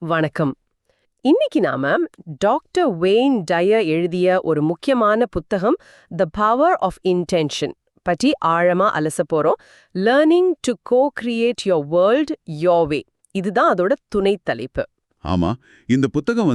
வணக்கம். இன்னைக்கு நாம டாக்டர் வெய்ன் டயர் எழுதிய ஒரு முக்கியமான புத்தகம் த பவர் ஆஃப் இன்டென்ஷன் பற்றி ஆழமா அலச போறோம். Learning to co-create your world your way. இதுதான் அதோட துணை தலைப்பு. ஆமா, இந்த புத்தகம்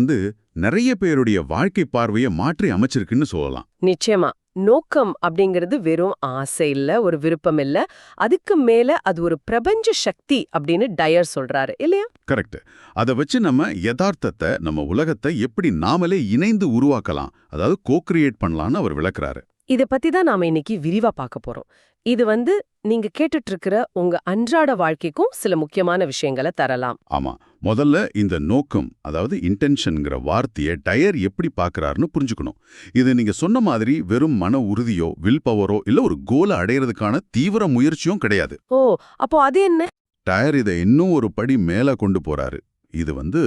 நிறைய பேருடைய வாழ்க்கை பார்வையை மாற்றி அமைச்சிருக்குன்னு சொல்லலாம். நிச்சயமா. நோக்கம் அப்படிங்கிறது வெறும் ஆசை இல்ல, ஒரு விருப்பம் இல்ல, அதுக்கு மேல அது ஒரு பிரபஞ்ச சக்தி அப்படின்னு டயர் சொல்றாரு இல்லையா? கரெக்ட். அதை வச்சு நம்ம யதார்த்தத்தை, நம்ம உலகத்தை எப்படி நாமளே இணைந்து உருவாக்கலாம், அதாவது கோ-கிரியேட் பண்ணலான்னு அவர் விளக்குறாரு. இத பத்தி தான் நாம இன்னைக்கு விரிவா பார்க்க போறோம். இது நீங்க கேட்டுட்டு இருக்கிற உங்க அன்றாட வாழ்க்கைக்கும் சில முக்கியமான விஷயங்களை தரலாம். ஆமா, முதல்ல இந்த நோக்கம், அதாவது இன்டென்ஷன்ங்கிற வார்த்தையை டயர் எப்படி பார்க்கறாருன்னு புரிஞ்சுக்கணும். இது நீங்க சொன்ன மாதிரி வெறும் மன உறுதியோ, வில் பவரோ இல்ல ஒரு கோலை அடையிறதுக்கான தீவிர முயற்சியும் கிடையாது. ஓ, அப்போ அது என்ன? டயர் இதை இன்னும் ஒரு படி மேல கொண்டு போறாரு. இது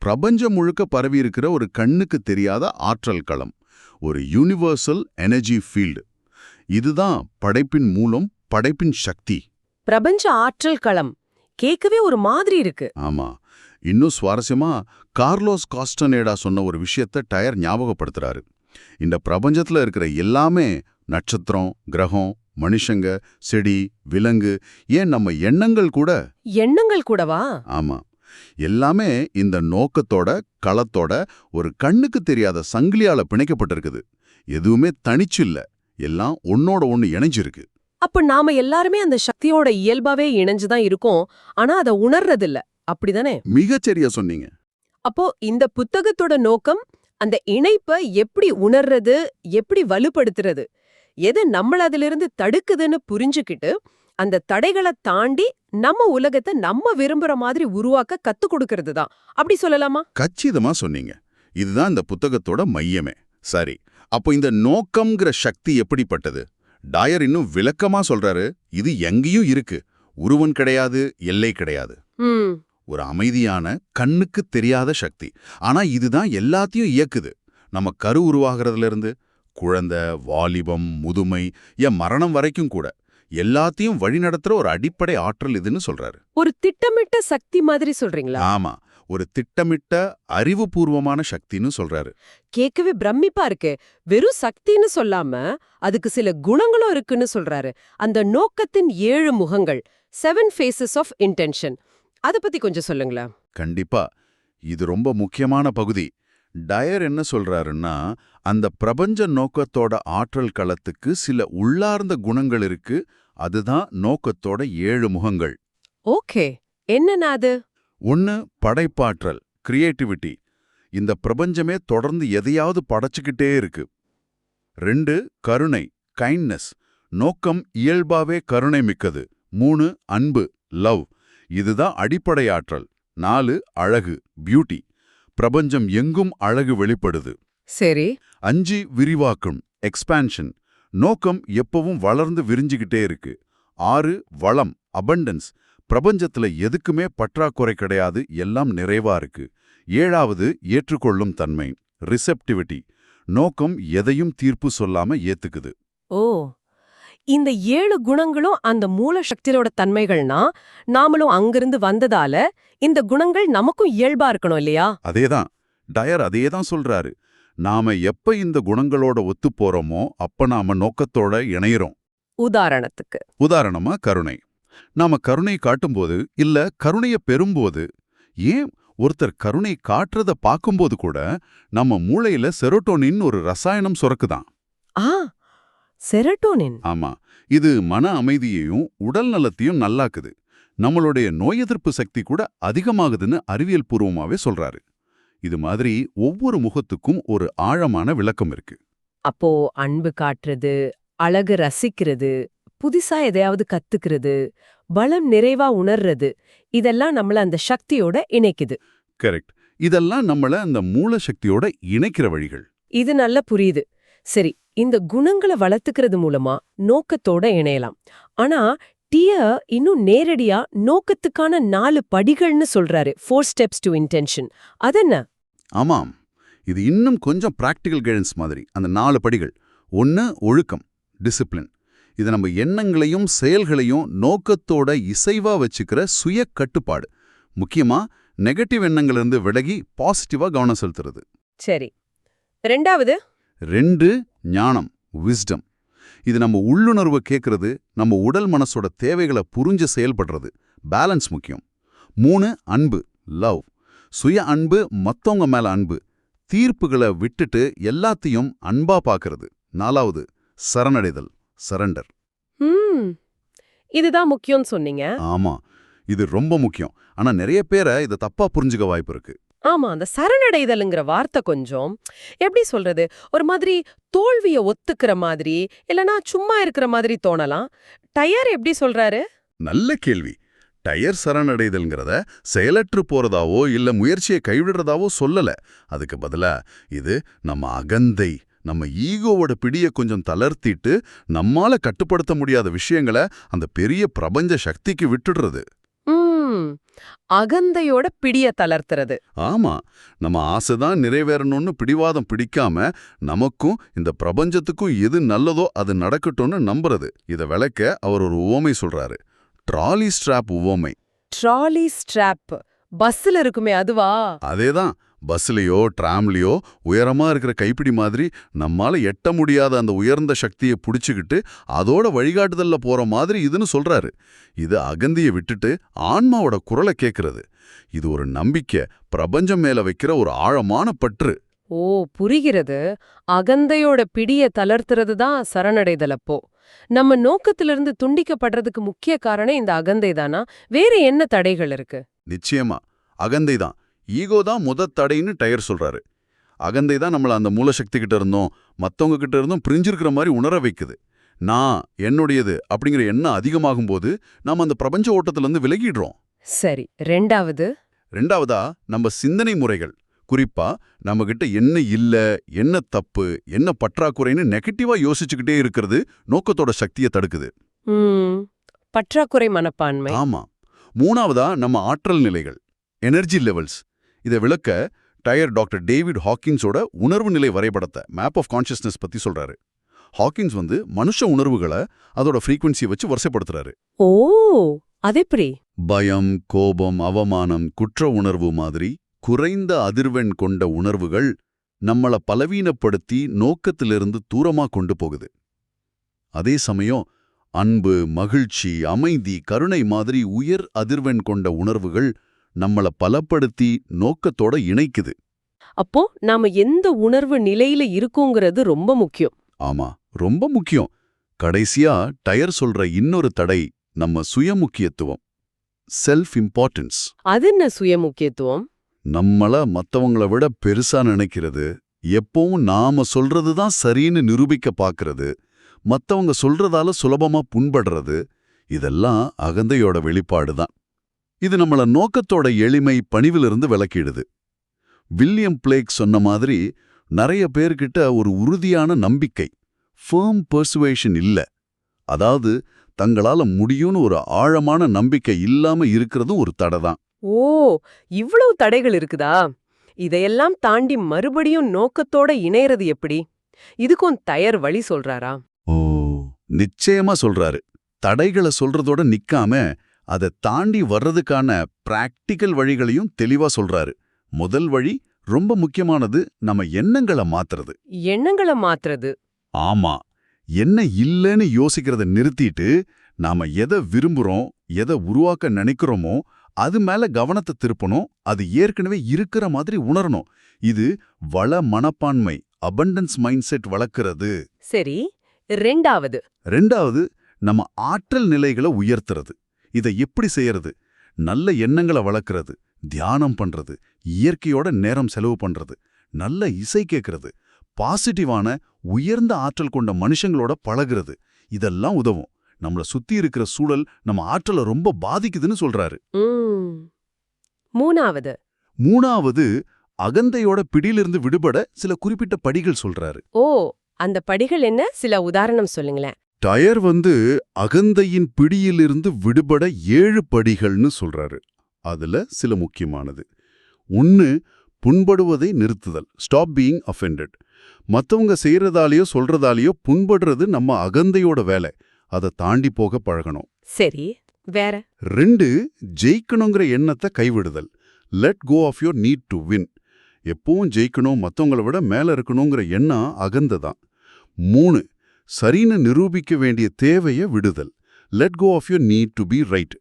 பிரபஞ்சம் முழுக்க பரவி இருக்கிற ஒரு கண்ணுக்கு தெரியாத ஆற்றல் களம், ஒரு யூனிவர்சல் எனர்ஜி ஃபீல்டு. இதுதான் படைப்பின் மூலம், படைப்பின் சக்தி. பிரபஞ்ச ஆற்றல் களம் கேட்கவே ஒரு மாதிரி இருக்கு. ஆமா, இன்னும் சுவாரஸ்யமா கார்லோஸ் காஸ்டனேடா சொன்ன ஒரு விஷயத்தை டயர் ஞாபகப்படுத்துறாரு. இந்த பிரபஞ்சத்துல இருக்கிற எல்லாமே, நட்சத்திரம், கிரகம், மனுஷங்க, செடி, விலங்கு, ஏன் நம்ம எண்ணங்கள் கூட. எண்ணங்கள் கூடவா? ஆமா, எல்லாமே இந்த நோக்கத்தோட, களத்தோட ஒரு கண்ணுக்கு தெரியாத சங்கிலியால பிணைக்கப்பட்டிருக்குது. எதுவுமே தனிச்சு இல்ல, எல்லாம் ஒன்னோட ஒன்னு இணைஞ்சிருக்கு. அப்ப நாம எல்லாருமே அந்த சக்தியோட இயல்பாவே இணைஞ்சுதான் இருக்கோம், ஆனா அதை உணர்றதில்ல, அப்படிதானே? மிகச்சரியா சொன்னீங்க. அப்போ இந்த புத்தகத்தோட நோக்கம் அந்த இணைப்பை எப்படி உணர்றது, எப்படி வலுப்படுத்துறது, எது நம்மள அதிலிருந்து தடுக்குதுன்னு புரிஞ்சுக்கிட்டு அந்த தடைகளை தாண்டி நம்ம உலகத்தை நம்ம விரும்புற மாதிரி உருவாக்க கத்து கொடுக்கறது தான். அப்படி சொல்லலாமா? கச்சிதமா சொன்னீங்க. இதுதான் இந்த புத்தகத்தோட மையமே. சரி, அப்போ இந்த நோக்கம்ங்கிற சக்தி எப்படிப்பட்டது? டயர் இன்னும் விளக்கமா சொல்றாரு. இது எங்கேயும் இருக்கு, உருவன் கிடையாது, எல்லை கிடையாது. ஒரு அமைதியான, கண்ணுக்கு தெரியாத சக்தி. ஆனா இதுதான் எல்லாத்தையும் இயக்குது. நம்ம கரு உருவாகிறதுல இருந்து குழந்தை, வாலிபம், முதுமை, மரணம் வரைக்கும் கூட எல்லாத்தையும் வழிநடத்துற ஒரு அடிப்படை ஆற்றல் இதுன்னு சொல்றாரு. ஒரு திட்டமிட்ட சக்தி மாதிரி சொல்றீங்களா? ஆமா, ஒரு திட்டமிட்ட அறிவுபூர்வமான சக்தின்னு சொல்றாரு. கேட்கவே பிரமிப்பா இருக்கு. வெறும் சக்தின்னு சொல்லாம அதுக்கு சில குணங்களும் இருக்குன்னு சொல்றாரு. அந்த நோக்கத்தின் 7 முகங்கள், 7 phases of intention. அத பத்தி கொஞ்சம் சொல்லுங்களேன். கண்டிப்பா, இது ரொம்ப முக்கியமான பகுதி. டயர் என்ன சொல்றாருன்னா, அந்த பிரபஞ்ச நோக்கத்தோட ஆற்றல் களத்துக்கு சில உள்ளார்ந்த குணங்கள் இருக்கு. அதுதான் நோக்கத்தோட 7 முகங்கள். ஓகே, என்னன்னா அது? 1, படைப்பாற்றல், கிரியேட்டிவிட்டி. இந்த பிரபஞ்சமே தொடர்ந்து எதையாவது படைச்சுக்கிட்டே இருக்கு. 2, கருணை, கைண்ட்னஸ். நோக்கம் இயல்பாவே கருணை மிக்கது. 3, அன்பு, லவ். இதுதான் அடிப்படை ஆற்றல். 4, அழகு, பியூட்டி. பிரபஞ்சம் எங்கும் அழகு வெளிப்படுது. சரி. 5, விரிவாக்கம், எக்ஸ்பான்ஷன். நோக்கம் எப்பவும் வளர்ந்து விரிஞ்சுக்கிட்டே இருக்கு. 6, வளம், அபண்டன்ஸ். பிரபஞ்சத்துல எதுக்குமே பற்றாக்குறை கிடையாது, எல்லாம் நிறைவா இருக்கு. 7வது, ஏற்றுக்கொள்ளும் தன்மை, ரிசெப்டிவிட்டி. நோக்கம் எதையும் தீர்ப்பு சொல்லாம ஏத்துக்குது. ஓ, இந்த 7 குணங்களும் அந்த மூல சக்தியோட தன்மைகள்னா, நாமளும் அங்கிருந்து வந்ததால இந்த குணங்கள் நமக்கும் இயல்பா இருக்கணும் இல்லையா? அதேதான், டயர் அதேதான் சொல்றாரு. நாம எப்ப இந்த குணங்களோட ஒத்து போறோமோ அப்ப நாம நோக்கத்தோட இணையிறோம். உதாரணமா கருணை. நாம கருணை காட்டும்போது, இல்ல கருணைய பெறும்போது, ஏன் ஒருத்தர் கருணை காட்டுறத பார்க்கும்போது கூட நம்ம மூளையில செரோட்டோனின் ஒரு ரசாயனம் சுரக்குதான். செரோட்டோனின்? ஆமா, இது மன அமைதியையும் உடல் நலத்தையும் நல்லாக்குது. நம்மளுடைய நோய் எதிர்ப்பு சக்தி கூட அதிகமாகுதுன்னு அறிவியல் பூர்வமாவே சொல்றாரு. இது மாதிரி ஒவ்வொரு முகத்துக்கும் ஒரு ஆழமான விளக்கம் இருக்கு. அப்போ அன்பு காட்டுறது, அழகு ரசிக்கிறது, புதுசா எதையாவது கத்துக்கிறது, பலம் நிறைவா உணர்றது, இதெல்லாம் நம்மள அந்த சக்தியோட இணைக்குது. கரெக்ட். இதெல்லாம் நம்மள அந்த மூல சக்தியோட இணைக்கிற வழிகள். இது நல்லா புரியுது. சரி, இந்த குணங்களை வளர்த்துக்கிறது மூலமா நோக்கத்தோட இணையலாம். ஆனா டியர் இன்னும் நேரடியா நோக்கத்துக்கான 4 படிகள்னு சொல்றாரு. 4 steps to intention. அதென்ன? ஆமாம், இது இன்னும் கொஞ்சம் பிராக்டிகல் கைடன்ஸ் மாதிரி. அந்த 4 படிகள். 1, ஒழுக்கம், டிசிப்ளின். இது நம்ம எண்ணங்களையும் செயல்களையும் நோக்கத்தோட இசைவா வச்சுக்கிற சுய கட்டுப்பாடு. முக்கியமா நெகட்டிவ் எண்ணங்களிலிருந்து விலகி பாசிட்டிவா கவனம் செலுத்துறது. சரி. ரெண்டாவது 2 ஞானம், விஸ்டம். இது நம்ம உள்ளுணர்வு கேட்கறது, நம்ம உடல் மனசோட தேவைகளை புரிஞ்சு செயல்படுறது. பேலன்ஸ் முக்கியம். 3 அன்பு, லவ். சுய அன்பு, மத்தவங்க மேல அன்பு. தீர்ப்புகளை விட்டுட்டு எல்லாத்தையும் அன்பா பார்க்கறது. 4வது சரணடைதல், சரண்டர். இதுதான் முக்கியம்னு சொன்னீங்க. ஆமா, இது ரொம்ப முக்கியம். ஆனா நிறைய பேரை இதை தப்பா புரிஞ்சுக்க வாய்ப்பு இருக்கு. ஆமா, அந்த சரணடைதல்ங்கிற வார்த்தை கொஞ்சம் எப்படி சொல்றது, ஒரு மாதிரி தோல்விய ஒத்துக்கிற மாதிரி இல்லனா சும்மா இருக்கிற மாதிரி தோணலாம். டயர் எப்படி சொல்றாரு? நல்ல கேள்வி. டயர் சரணடைதல்ங்கிறத செயலற்று போறதாவோ இல்ல முயற்சியை கைவிடுறதாவோ சொல்லல. அதுக்கு பதிலா இது நம்ம அகந்தை, நம்ம ஈகோவோட பிடிய கொஞ்சம் தளர்த்திட்டு நம்மால கட்டுப்படுத்த முடியாத விஷயங்களை அந்த பெரிய பிரபஞ்ச சக்திக்கு விட்டுடுறது. அகந்தையோட பிடிய தளர்த்துறது. ஆமா, நம்ம ஆசைதான் நிறைவேறணும்னு பிடிவாதம் பிடிக்காம நமக்கும் இந்த பிரபஞ்சத்துக்கும் எது நல்லதோ அது நடக்கட்டும்னு நம்புறது. இத விளக்க அவர் ஒரு உவமை சொல்றாரு. ட்ராலி ஸ்ட்ராப் உவமை. ட்ராலி ஸ்ட்ராப் பஸ்ல இருக்குமே அதுவா? அதேதான். பஸ்லயோ டிராம்லயோ உயரமா இருக்கிற கைப்பிடி மாதிரி நம்மால எட்ட முடியாத அந்த உயர்ந்த சக்தியை புடிச்சுக்கிட்டு அதோட வழிகாட்டுதல்ல போற மாதிரி இதுன்னு சொல்றாரு. இது அகந்தியை விட்டுட்டு ஆன்மாவோட குரலை கேட்கறது. இது ஒரு நம்பிக்கை, பிரபஞ்சம் மேல வைக்கிற ஒரு ஆழமான பற்று. ஓ, புரிகிறது. அகந்தையோட பிடிய தளர்த்துறது தான் சரணடைதல். அப்போ நம்ம நோக்கத்திலிருந்து துண்டிக்கப்படுறதுக்கு முக்கிய காரணம் இந்த அகந்தை தானா? வேற என்ன தடைகள் இருக்கு? நிச்சயமா அகந்தை தான். ஈகோ தான் தடைன்னு டயர் சொல்றாரு. அகந்தை தான் நம்மள அந்த மூலசக்தி கிட்ட இருந்தோம் மத்தவங்க கிட்ட இருந்தும் பிரிஞ்சிருக்கிற மாதிரி உணர வைக்குது. நான், என்னுடையது அப்படிங்கிற எண்ணம் அதிகமாகும் போது நாம அந்த பிரபஞ்ச ஓட்டத்திலிருந்து விலகிடுறோம். சரி. ரெண்டாவதா நம்ம சிந்தனை முறைகள். குறிப்பா நம்ம கிட்ட என்ன இல்ல, என்ன தப்பு, என்ன பற்றாக்குறைன்னு நெகட்டிவா யோசிச்சுக்கிட்டே இருக்கிறது நோக்கத்தோட சக்தியை தடுக்குது. பற்றாக்குறை மனப்பான்மை. ஆமா. 3வதா நம்ம ஆற்றல் நிலைகள், எனர்ஜி லெவல்ஸ். இதை விளக்க டயர் டாக்டர் டேவிட் ஹாக்கின்ஸோட உணர்வு நிலை வரைபடத்தை, மேப் ஆஃப் கான்ஷியஸ்னஸ் பத்தி சொல்றாரு. ஹாக்கின்ஸ் மனுஷ உணர்வுகளை அதோட ஃப்ரீக்வன்சியை வச்சு வரிசைப்படுத்துறாரு. ஓ, அதெப்படி? பயம், கோபம், அவமானம், குற்ற உணர்வு மாதிரி குறைந்த அதிர்வெண் கொண்ட உணர்வுகள் நம்மள பலவீனப்படுத்தி நோக்கத்திலிருந்து தூரமா கொண்டு போகுது. அதே சமயம் அன்பு, மகிழ்ச்சி, அமைதி, கருணை மாதிரி உயர் அதிர்வெண் கொண்ட உணர்வுகள் நம்மள பலப்படுத்தி நோக்கத்தோட இணைக்குது. அப்போ நாம எந்த உணர்வு நிலையில இருக்கோங்கிறது ரொம்ப முக்கியம். ஆமா, ரொம்ப முக்கியம். கடைசியா டயர் சொல்ற இன்னொரு தடை நம்ம சுயமுக்கியத்துவம், செல்ஃப் இம்பார்ட்டன்ஸ். அது என்ன சுயமுக்கியத்துவம்? நம்மள மத்தவங்கள விட பெருசா நினைக்கிறது, எப்பவும் நாம சொல்றதுதான் சரின்னு நிரூபிக்க பாக்குறது, மத்தவங்க சொல்றதால சுலபமா புண்படுறது, இதெல்லாம் அகந்தையோட வெளிப்பாடுதான். இது நம்மள நோக்கத்தோட எளிமை, பணிவிலிருந்து விலக்கிடுது. வில்லியம் பிளேக் சொன்ன மாதிரி நிறைய பேர்கிட்ட ஒரு உறுதியான நம்பிக்கை, ஃபர்ம் பர்சுவேஷன் இல்ல. அதாவது தங்களால முடியும்னு ஒரு ஆழமான நம்பிக்கை இல்லாம இருக்கிறதும் ஒரு தடை தான். ஓ, இவ்வளவு தடைகள் இருக்குதா? இதையெல்லாம் தாண்டி மறுபடியும் நோக்கத்தோட இணையறது எப்படி? இதுக்கும் டயர் வழி சொல்றாரா? ஓ, நிச்சயமா சொல்றாரு. தடைகளை சொல்றதோட நிக்காம அதை தாண்டி வர்றதுக்கான பிராக்டிக்கல் வழிகளையும் தெளிவா சொல்றாரு. முதல் வழி ரொம்ப முக்கியமானது, நம்ம எண்ணங்களை மாத்துறது. எண்ணங்களை மாத்துறது? ஆமா, என்ன இல்லைன்னு யோசிக்கிறத நிறுத்திட்டு நாம எதை விரும்புறோம், எதை உருவாக்க நினைக்கிறோமோ அது மேல கவனத்தை திருப்பணும். அது ஏற்கனவே இருக்கிற மாதிரி உணரணும். இது வள மனப்பான்மை, அபண்டன்ஸ் மைண்ட் செட் வளர்க்கிறது. சரி. ரெண்டாவது நம்ம ஆற்றல் நிலைகளை உயர்த்துறது. இதை எப்படி செய்யறது? நல்ல எண்ணங்களை வளர்க்கறது, தியானம் பண்றது, இயற்கையோட நேரம் செலவு பண்றது, நல்ல இசை கேட்கறது, பாசிட்டிவான உயர்ந்த ஆற்றல் கொண்ட மனுஷங்களோட பழகுறது, இதெல்லாம் உதவும். நம்மள சுத்தி இருக்கிற சூழல் நம்ம ஆற்றலை ரொம்ப பாதிக்குதுன்னு சொல்றாரு. மூணாவது அகந்தையோட பிடியிலிருந்து விடுபட சில குறிப்பிட்ட படிகள் சொல்றாரு. ஓ, அந்த படிகள் என்ன? சில உதாரணம் சொல்லுங்களேன். டயர் அகந்தையின் பிடியிலிருந்து விடுபட 7 படிகள்னு சொல்றாரு. அதுல சில முக்கியமானது. 1, புண்படுவதை நிறுத்துதல், ஸ்டாப் பீயிங் அஃபெண்டட். மத்தவங்க செய்யறதாலேயோ சொல்றதாலேயோ புண்படுறது நம்ம அகந்தையோட வேலை. அதை தாண்டி போக பழகணும். சரி, வேற? 2, ஜெயிக்கணுங்கிற எண்ணத்தை கைவிடுதல். Let go of your need to win. எப்பவும் ஜெயிக்கணும், மத்தவங்கள விட மேல இருக்கணுங்கிற எண்ணம் அகந்தை தான். 3 சரின்னு நிரூபிக்க வேண்டிய தேவைய விடுதல். Let go of your need to be right.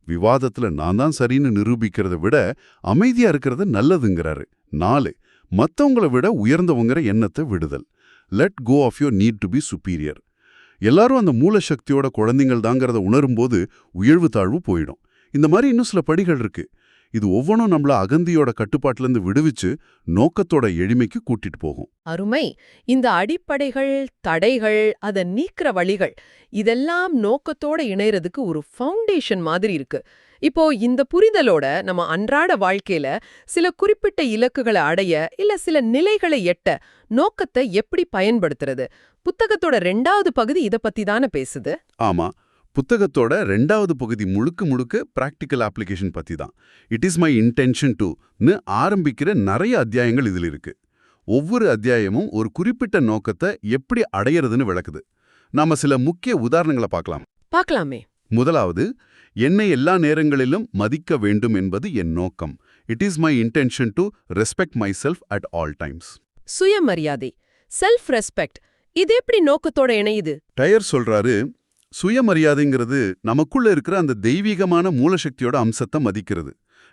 விவாதத்துல நான் தான் சரின்னு நிரூபிக்கிறத விட அமைதியா இருக்கிறது நல்லதுங்கிறாரு. 4 மத்தவங்கள விட உயர்ந்தவங்கிற எண்ணத்தை விடுதல். Let go of your need to be superior. எல்லாரும் அந்த மூல சக்தியோட குழந்தைகள் தாங்கிறத உணரும்போது உயர்வு தாழ்வு போயிடும். இந்த மாதிரி இன்னும் சில படிகள் இருக்கு. இது ஒவ்வொன்றும் நம்மள அகந்தியோட கட்டுப்பாட்டிலேருந்து விடுவிச்சு நோக்கத்தோட எளிமைக்கு கூட்டிட்டு போகும். அருமை. இந்த அடிப்படைகள், தடைகள், அதை நீக்கிற வழிகள் இதெல்லாம் நோக்கத்தோட இணையறதுக்கு ஒரு ஃபவுண்டேஷன் மாதிரி இருக்கு. இப்போ இந்த புரிதலோட நம்ம அன்றாட வாழ்க்கையில சில குறிப்பிட்ட இலக்குகளை அடைய இல்ல சில நிலைகளை எட்ட நோக்கத்தை எப்படி பயன்படுத்துறது? புத்தகத்தோட 2வது பகுதி இத பத்தி தானே பேசுது. ஆமா, புத்தகத்தோட 2வது பகுதி முழுக்க முழுக்க பிராக்டிக்கல் அப்ளிகேஷன் பத்தி தான். இட் இஸ் மை இன்டென்ஷன் டுன்னு ஆரம்பிக்கிற நிறைய அத்தியாயங்கள் இதில் இருக்கு. ஒவ்வொரு அத்தியாயமும் ஒரு குறிப்பிட்ட நோக்கத்தை எப்படி அடையிறதுன்னு விளக்குது. நாம சில முக்கிய உதாரணங்களை பார்க்கலாமே. முதலாவது, என்னை எல்லா நேரங்களிலும் மதிக்க வேண்டும் என்பது என் நோக்கம். It is my intention to respect my self at all times. சுயமரியாதை, செல்ஃப் ரெஸ்பெக்ட், இது எப்படி நோக்கத்தோட இணையுது? டயர் சொல்றாரு, சுயமரியாதைங்கிறது நமக்குள்ள இருக்கிற அந்த தெய்வீகமான மூலசக்தியோட அம்சத்தை மதிக்கிறது.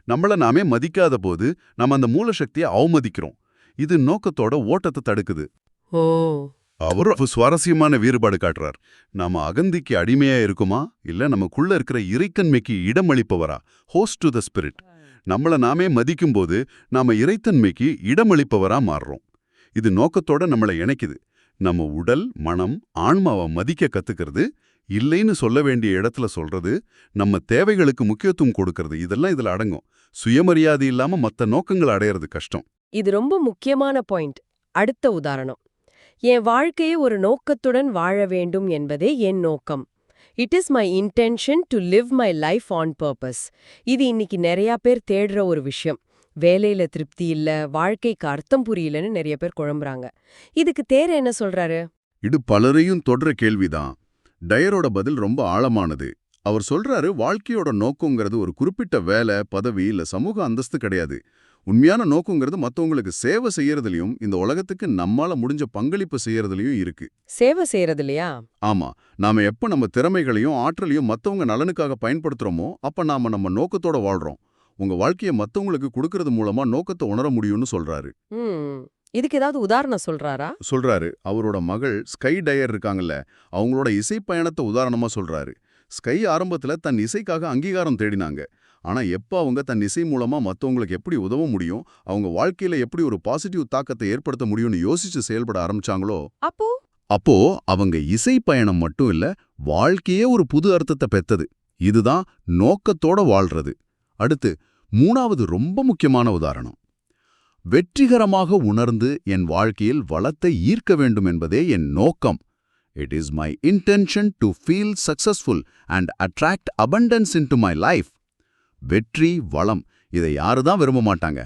நம்மள நாமே மதிக்காத போது நம்ம அந்த மூலசக்தியை அவமதிக்கிறோம். இது நோக்கத்தோட ஓட்டத்தை தடுக்குது. ஓ, அவர் சுவாரஸ்யமான வேறுபாடு காட்டுறார். நாம அகந்திக்கு அடிமையா இருக்குமா, இல்ல நமக்குள்ள இருக்கிற இறைத்தன்மைக்கு இடமளிப்பவரா? Host to the spirit. நம்மள நாமே மதிக்கும்போது நாம இறைத்தன்மைக்கு இடமளிப்பவரா மாறுறோம். இது நோக்கத்தோட நம்மளை இணைக்குது. நம்ம உடல், மனம், ஆன்மாவை மதிக்க கத்துக்கிறது, இல்லைன்னு சொல்ல வேண்டிய இடத்துல சொல்றது, நம்ம தேவைகளுக்கு முக்கியத்துவம் கொடுக்கறது, இதெல்லாம் இதுல அடங்கும். சுயமரியாதை இல்லாம மத்த நோக்கங்களை அடையிறது கஷ்டம். இது ரொம்ப முக்கியமான பாயிண்ட். அடுத்த உதாரணம், என் வாழ்க்கையை ஒரு நோக்கத்துடன் வாழ வேண்டும் என்பதே என் நோக்கம். It is my intention to live my life on purpose. இது இன்னைக்கு நிறைய பேர் தேடுற ஒரு விஷயம். வேலையில திருப்தி இல்ல, வாழ்க்கைக்கு அர்த்தம் புரியலன்னு நிறைய பேர் குழம்புறாங்க. இதுக்கு தேர என்ன சொல்றாரு? இது பலரையும் தொடர கேள்விதான். டயரோட பதில் ரொம்ப ஆழமானது. அவர் சொல்றாரு, வாழ்க்கையோட நோக்கங்கிறது ஒரு குறிப்பிட்ட வேலை, பதவி இல்ல சமூக அந்தஸ்து கிடையாது. உண்மையான நோக்கங்கிறது மத்தவங்களுக்கு சேவை செய்யறதுலயும் இந்த உலகத்துக்கு நம்மால முடிஞ்ச பங்களிப்பு செய்யறதுலயும் இருக்கு. சேவை செய்யறது இல்லையா? ஆமா, நாம எப்ப நம்ம திறமைகளையும் ஆற்றலையும் மத்தவங்க நலனுக்காக பயன்படுத்துறோமோ அப்ப நாம நம்ம நோக்கத்தோட வாழ்றோம். உங்க வாழ்க்கையை மத்தவங்களுக்கு கொடுக்கறது மூலமா நோக்கத்தை உணர முடியும்னு சொல்றாரு. இதுக்கு ஏதாவது உதாரணம் சொல்றாரு. அவரோட மகள் ஸ்கை டயர் இருக்காங்கல்ல, அவங்களோட இசை பயணத்தை உதாரணமா சொல்றாரு. ஸ்கை ஆரம்பத்துல தன் இசைக்காக அங்கீகாரம் தேடினாங்க. ஆனா எப்ப அவங்க தன் இசை மூலமா மத்தவங்களுக்கு எப்படி உதவ முடியும், அவங்க வாழ்க்கையில எப்படி ஒரு பாசிட்டிவ் தாக்கத்தை ஏற்படுத்த முடியும்னு யோசிச்சு செயல்பட ஆரம்பிச்சாங்களோ, அப்போ அவங்க இசை பயணம் மட்டும் இல்ல, வாழ்க்கையே ஒரு புது அர்த்தத்தை பெத்தது. இதுதான் நோக்கத்தோட வாழ்றது. அடுத்து 3வது ரொம்ப முக்கியமான உதாரணம், வெற்றிகரமாக உணர்ந்து என் வாழ்க்கையில் வளத்தை ஈர்க்க வேண்டும் என்பதே என் நோக்கம். It is my intention to feel successful and attract abundance into my life. வெற்றி, வளம், இதை யாருதான் விரும்ப மாட்டாங்க.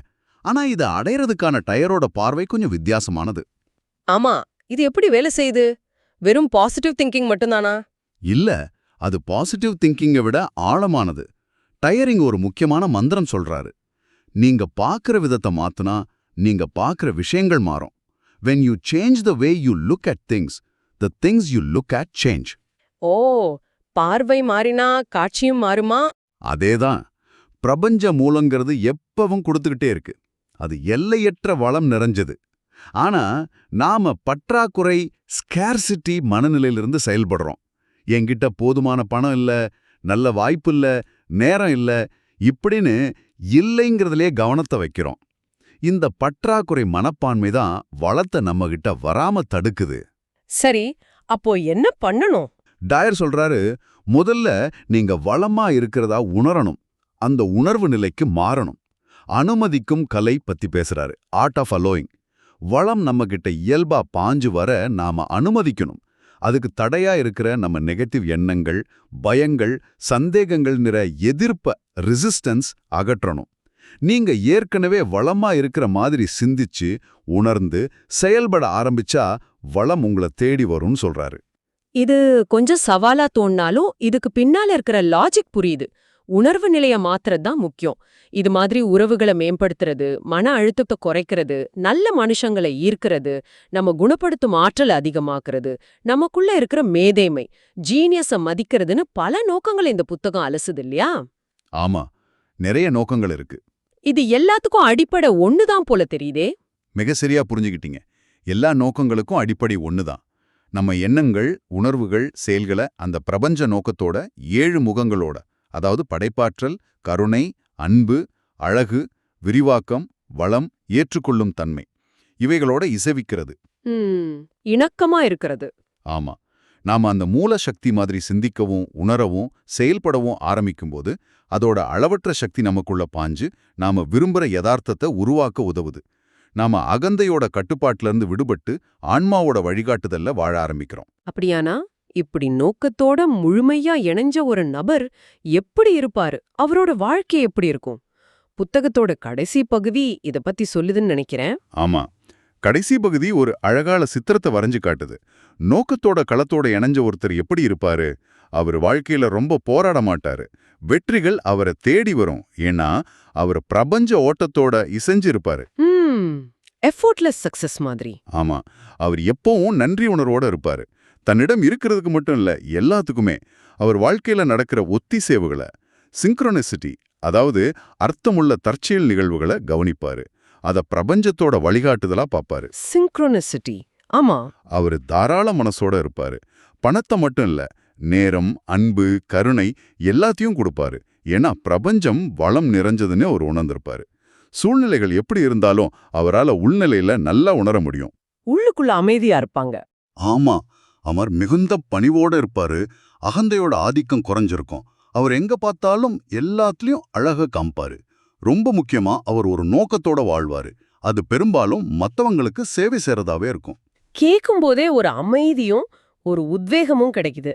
ஆனா இதை அடையறதுக்கான டயரோட பார்வை கொஞ்சம் வித்தியாசமானது. ஆமா, இது எப்படி வேலை செய்யுது? வெறும் பாசிட்டிவ் திங்கிங் மட்டும்தானா? இல்ல, அது பாசிட்டிவ் திங்கிங்கை விட ஆழமானது. டயரிங் ஒரு முக்கியமான மந்திரம் சொல்றாரு. நீங்க பார்க்கிற விதத்தை மாத்துனா நீங்க பார்க்கிற விஷயங்கள் மாறும். When you change the way you look at things, the things you look at change. ஓ, பார்வை மாறினா காட்சியும் மாறுமா? அதேதான். பிரபஞ்ச மூலங்கிறது எப்பவும் கொடுத்துக்கிட்டே இருக்கு. அது எல்லையற்ற வளம் நிறைஞ்சது. ஆனா நாம பற்றாக்குறை, ஸ்கேர்சிட்டி மனநிலையிலிருந்து செயல்படுறோம். என்கிட்ட போதுமான பணம் இல்ல, நல்ல வாய்ப்பு இல்ல, நேரம் இல்ல, இப்படின்னு இல்லைங்கிறதுலே கவனத்தை வைக்கிறோம். இந்த பற்றாக்குறை மனப்பான்மை தான் வளத்தை நம்ம கிட்ட வராம தடுக்குது. சரி, அப்போ என்ன பண்ணணும்? டயர் சொல்றாரு, முதல்ல நீங்க வளமா இருக்கிறதா உணரணும். அந்த உணர்வு நிலைக்கு மாறணும். அனுமதிக்கும் கலை பத்தி பேசுறாரு, ஆர்ட் ஆஃப் அலோயிங். வளம் நம்ம கிட்ட இயல்பா பாஞ்சு வர நாம அனுமதிக்கணும். அதுக்கு தடையா இருக்கிற நம்ம நெகட்டிவ் எண்ணங்கள், பயங்கள், சந்தேகங்கள் நிற எதிர்ப்ப, ரெசிஸ்டன்ஸ் அகற்றணும். நீங்க ஏற்கனவே வளமா இருக்கிற மாதிரி சிந்திச்சு உணர்ந்து செயல்பட ஆரம்பிச்சா வளம் உங்களை தேடி வரும்னு சொல்றாரு. இது கொஞ்சம் சவாலா தோணினாலும் இதுக்கு பின்னால இருக்கிற லாஜிக் புரியுது. உணர்வு நிலைய மாத்துறது தான் முக்கியம். இது மாதிரி உறவுகளை மேம்படுத்துறது, மன அழுத்தத்தை குறைக்கிறது, நல்ல மனுஷங்களை ஈர்க்கிறது, நம்ம குணப்படுத்தும் ஆற்றலை அதிகமாக்குறது, நமக்குள்ள இருக்கிற மேதைமை, ஜீனியஸை மதிக்கிறதுன்னு பல நோக்கங்களை இந்த புத்தகம் அலசுது இல்லையா? ஆமா, நிறைய நோக்கங்கள் இருக்கு. இது எல்லாத்துக்கும் அடிப்படை ஒண்ணுதான் போல தெரியுதே. மிக சரியா புரிஞ்சுக்கிட்டீங்க. எல்லா நோக்கங்களுக்கும் அடிப்படை ஒண்ணுதான். நம்ம எண்ணங்கள், உணர்வுகள், செயல்களை அந்த பிரபஞ்ச நோக்கத்தோட 7 முகங்களோட, அதாவது படைப்பாற்றல், கருணை, அன்பு, அழகு, விரிவாக்கம், வளம், ஏற்றுக்கொள்ளும் தன்மை, இவைகளோட இசைவிக்கிறது. இணக்கமா இருக்கிறது. ஆமா, நாம அந்த மூல சக்தி மாதிரி சிந்திக்கவும், உணரவும், செயல்படவும் ஆரம்பிக்கும்போது அதோட அளவற்ற சக்தி நமக்குள்ள பாஞ்சு நாம விரும்புற யதார்த்தத்தை உருவாக்க உதவுது. நாம அகந்தையோட கட்டுப்பாட்டுல இருந்து விடுபட்டு ஆன்மாவோட வழிகாட்டுதல்ல வாழ ஆரம்பிக்கிறோம். அப்படியானா இப்படி நோக்கத்தோட முழுமையா இணைஞ்ச ஒரு நபர் எப்படி இருப்பாரு? அவரோட வாழ்க்கை எப்படி இருக்கும்? புத்தகத்தோட கடைசி பகுதி இத பத்தி சொல்லுதுன்னு நினைக்கிறேன். ஆமா, கடைசி பகுதி ஒரு அழகான சித்திரத்தை வரைஞ்சு காட்டுது. நோக்கத்தோட களத்தோட இணைஞ்ச ஒருத்தர் எப்படி இருப்பாரு? அவர் வாழ்க்கையில ரொம்ப போராட மாட்டாரு. வெற்றிகள் அவரை தேடி வரும். ஏன்னா அவர் பிரபஞ்ச ஓட்டத்தோட இசைஞ்சிருப்பாரு. எஃபோர்ட்லெஸ் சக்சஸ் மாதிரி. ஆமா, அவர் எப்பவும் நன்றி உணர்வோட இருப்பாரு. தன்னிடம் இருக்கிறதுக்கு மட்டும் இல்ல, எல்லாத்துக்குமே. அவர் வாழ்க்கையில நடக்கிற ஒத்திசேவுகளை, சிங்க்ரோனிசிட்டி, அதாவது அர்த்தமுள்ள தற்செயல் நிகழ்வுகளை கவனிப்பாரு. அத பிரபஞ்சத்தோட வழிகாட்டுதலா பாப்பாரு. சிங்க்ரோனிசிட்டி. ஆமா, அவரு தாராள மனசோட இருப்பாரு. பணத்தை மட்டும் இல்ல, நேரம், அன்பு, கருணை எல்லாத்தையும் கொடுப்பாரு. ஏன்னா பிரபஞ்சம் வளம் நிறைஞ்சதுன்னு அவர் உணர்ந்திருப்பாரு. சூழ்நிலைகள் எப்படி இருந்தாலும் அவரால உள்நிலையில நல்லா உணர முடியும். உள்ளுக்குள்ள அமைதியா இருப்பாங்க. ஆமா, அவர் மிகுந்த பணிவோட இருப்பாரு. அகந்தையோட ஆதிக்கம் குறைஞ்சிருக்கும். அவர் எங்க பார்த்தாலும் எல்லாத்துலயும் அழக காம்பாரு. ரொம்ப முக்கியமா அவர் ஒரு நோக்கத்தோட வாழ்வாரு. அது பெரும்பாலும் மத்தவங்களுக்கு சேவை செய்யறதாவே இருக்கும். கேட்கும் போதே ஒரு அமைதியும் ஒரு உத்வேகமும் கிடைக்குது.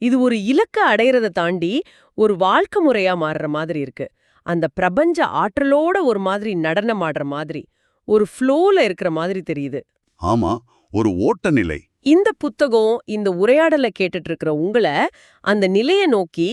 இது ஒரு இலக்க அடையறத தாண்டி ஒரு வாழ்க்கை முறையா மாறுற மாதிரி இருக்கு. அந்த பிரபஞ்ச ஆற்றலோட ஒரு மாதிரி நடனம் ஆடுற மாதிரி, ஒரு ஃப்ளோல இருக்கிற மாதிரி தெரியுது. ஆமா, ஒரு ஓட்ட நிலை. இந்த புத்தகம் இந்த உரையாடலை கேட்டுட்டு இருக்கிற உங்களை அந்த நிலைய நோக்கி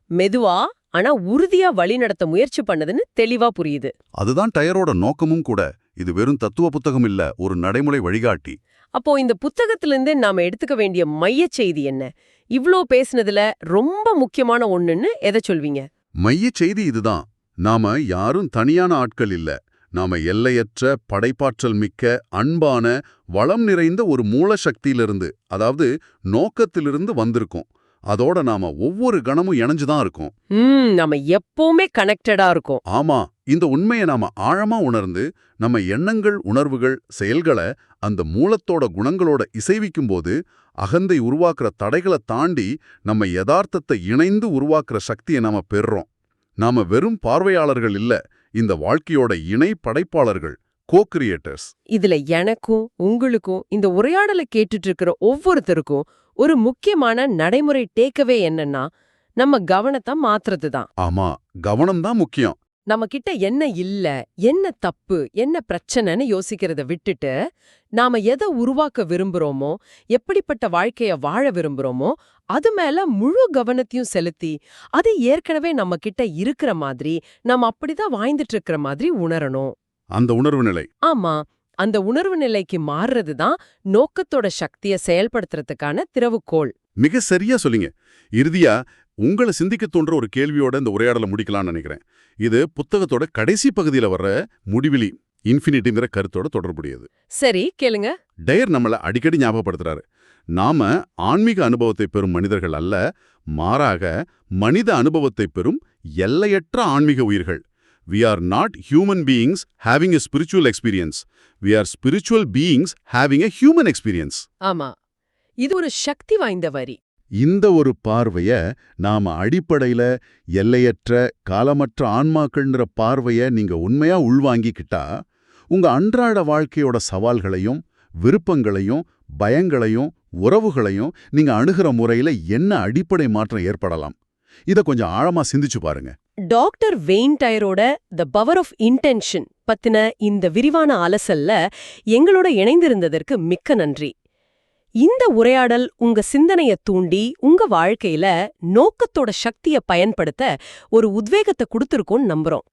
மெதுவா ஆனா உறுதியா வழி நடத்த முயற்சி பண்ணதுன்னு தெளிவா புரியுது. அதுதான் டயரோட நோக்கமும் கூட. இது வெறும் தத்துவ புத்தகம் இல்ல, ஒரு நடைமுறை வழிகாட்டி. அப்போ இந்த புத்தகத்திலிருந்து நாம எடுத்துக்க வேண்டிய மையச் செய்தி என்ன? இவ்ளோ பேசுனதுல ரொம்ப முக்கியமான ஒண்ணுன்னு எதை சொல்வீங்க? மையச் செய்தி இதுதான். நாம யாரும் தனியான ஆட்கள் இல்ல. நாம எல்லையற்ற படைப்பாற்றல் மிக்க, அன்பான, வளம் நிறைந்த ஒரு மூல சக்தியிலிருந்து, அதாவது நோக்கத்திலிருந்து வந்திருக்கோம். அதோட நாம ஒவ்வொரு கணமும் இணைஞ்சுதான் இருக்கோம். நாம எப்பவுமே கனெக்டடா இருக்கோம். ஆமா, இந்த உண்மையை நாம ஆழமா உணர்ந்து நம்ம எண்ணங்கள், உணர்வுகள், செயல்களை அந்த மூலத்தோட குணங்களோட இசைவிக்கும் போது அகந்தை உருவாக்குற தடைகளை தாண்டி நம்ம யதார்த்தத்தை இணைந்து உருவாக்குற சக்தியை நாம பெறுறோம். நாம வெறும் பார்வையாளர்கள் இல்ல, இந்த வாழ்க்கையோட இணை படைப்பாளர்கள், கோ-கிரியேட்டர்ஸ். இதுல எனக்கும் உங்களுக்கும் இந்த உரையாடலை கேட்டுட்டு இருக்கிற ஒவ்வொருத்தருக்கும் ஒரு முக்கியமான நடைமுறை டேக்கவே என்னன்னா, நம்ம கவனத்தை மாத்துறதுதான். ஆமா, கவனம்தான் முக்கியம். நம்ம கிட்ட என்ன இல்ல, என்ன தப்பு, என்ன பிரச்சனைன்னு யோசிக்கிறத விட்டுட்டு, நாம எதை உருவாக்க விரும்புறோமோ, எப்படிப்பட்ட வாழ்க்கைய வாழ விரும்புறோமோ, அது மேல முழு கவனத்தையும் செலுத்தி, அது ஏற்கனவே நம்ம கிட்ட இருக்கிற மாதிரி, நம்ம அப்படிதான் வாழ்ந்துட்டு இருக்கிற மாதிரி உணரணும். அந்த உணர்வு நிலை. ஆமா, அந்த உணர்வு நிலைக்கு மாறுறதுதான் நோக்கத்தோட சக்தியை செயல்படுத்துறதுக்கான திறவுகோல். மிக சரியா சொல்லிங்க. இறுதியா உங்களை சிந்திக்க தோன்ற ஒரு கேள்வியோட இந்த உரையாடலை முடிக்கலாம்னு நினைக்கிறேன். இது புத்தகத்தோட கடைசி பகுதியில வர்ற முடிவிலி, இன்ஃபினிட்டிங்கிற கருத்தோட தொடர்புடையது. சரி, கேளுங்க. டயர் நம்மள அடிக்கடி ஞாபகப்படுத்துறாரு. நாம ஆன்மீக அனுபவத்தை பெறும் மனிதர்கள் அல்ல, மாறாக மனித அனுபவத்தை பெறும் எல்லையற்ற ஆன்மீக உயிர்கள். We are not human beings having a spiritual experience. We are spiritual beings having a human experience. ஆமா, இது ஒரு சக்தி வாய்ந்த வரி. இந்த ஒரு பார்வைய நாம அடிப்படையில எல்லையற்ற காலமற்ற ஆன்மாக்கள்ன்ற பார்வைய நீங்க உண்மையா உள்வாங்கிக்கிட்டா, உங்க அன்றாட வாழ்க்கையோட சவால்களையும் விருப்பங்களையும் பயங்களையும் உறவுகளையும் நீங்க அணுகிற முறையில என்ன அடிப்படை மாற்றம் ஏற்படலாம், இத கொஞ்சம் ஆழமா சிந்திச்சு பாருங்க. டாக்டர் வெயின் டயரோட தி பவர் ஆஃப் இன்டென்ஷன் பத்தின இந்த விரிவான அலசல்ல எங்களோட இணைந்திருந்ததற்கு மிக்க நன்றி. இந்த உரையாடல் உங்க சிந்தனைய தூண்டி உங்க வாழ்க்கையில நோக்கத்தோட சக்திய பயன்படுத்த ஒரு உத்வேகத்தை கொடுத்திருக்கும்னு நம்புறோம்.